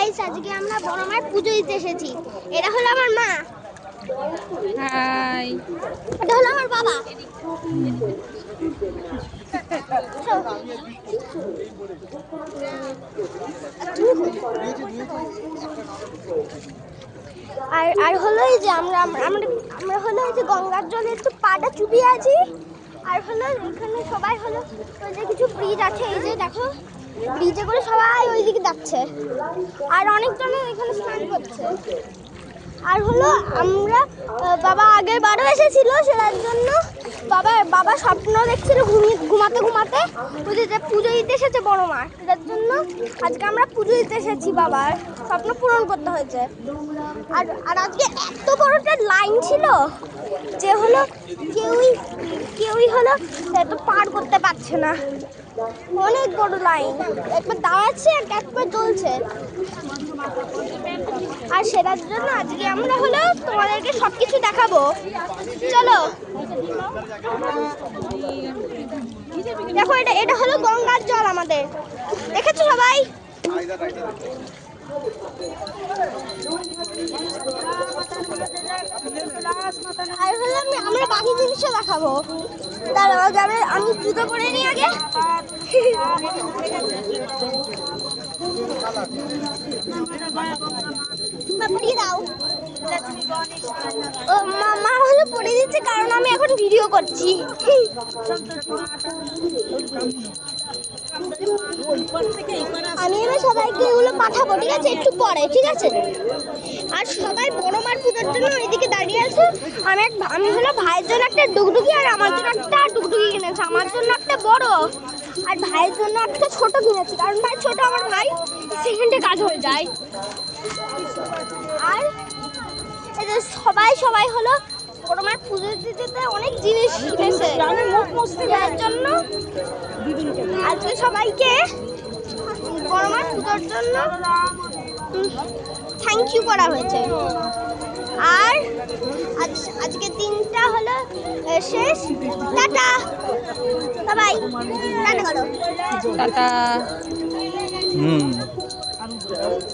Guys, আজকে আমরা বড় মায়ের পুজো দিতে এসেছি। এটা হলো আমার মা। হাই। এটা হলো আমার বাবা। আর হলো এই যে আমরা হলো এই যে গঙ্গার জলে একটু পাটা চুপিয়ে আছি। আর হলো এখানে সবাই হলো ওই যে কিছু ব্রিজ আছে, এই যে দেখো ব্রিজে করে সবাই ওইদিকে যাচ্ছে। আর অনেকজনে এখানে স্নান করছে। আর হলো আমরা বাবা আগের বারও এসেছিল, সেটার জন্য বাবা স্বপ্ন দেখছিল ঘুমাতে ঘুমাতে ওই যে পুজো দিতে এসেছে বড় মা, সেটার জন্য আজকে আমরা পুজো দিতে এসেছি। বাবার স্বপ্ন পূরণ করতে হয়েছে। আর আজকে এত বড়টা লাইন ছিল যে হলো কেউই হলো এত পার করতে পারছে না। অনেক বড় লাইন, একবার দাঁড়াচ্ছে একবার চলছে। আর সেটার জন্য আজকে আমরা হলো তোমাদেরকে সবকিছু দেখাবো। চলো দেখো, এটা হলো গঙ্গার জল আমাদের, দেখেছো সবাই? আর হলো আমরা বাকি জিনিসও দেখাবো। তার আগে আমি জুতো পরে নিই আগে। দাও, ও মা হলো পরে দিচ্ছে, কারণ আমি এখন ভিডিও করছি। আমি এবার সবাইকে এগুলো পাঠাবো, ঠিক আছে? একটু পরে, ঠিক আছে? আর সবাই বড় মার পুজোর জন্য ওইদিকে দাঁড়িয়ে আছে। আমি হলো ভাইয়ের জন্য একটা ডুগডুগি আর আমার জন্য একটা ডুগডুগি কিনেছি। আমার জন্য একটা বড় আর ভাইয়ের জন্য একটা ছোট কিনেছি, কারণ ভাই ছোট, আমার ভাই সেকেন্ডে কাজ হয়ে যায়। আর এই যে সবাই হলো বড় মার পুজো দিতে অনেক জিনিস কিনেছে। তার জন্য আজকে সবাইকে বড় মার পুজোর জন্য থ্যাংক ইউ করা হয়েছে। আর আজকে দিনটা হলো শেষ। টাটা, বাই, টাটা করো, টাটা।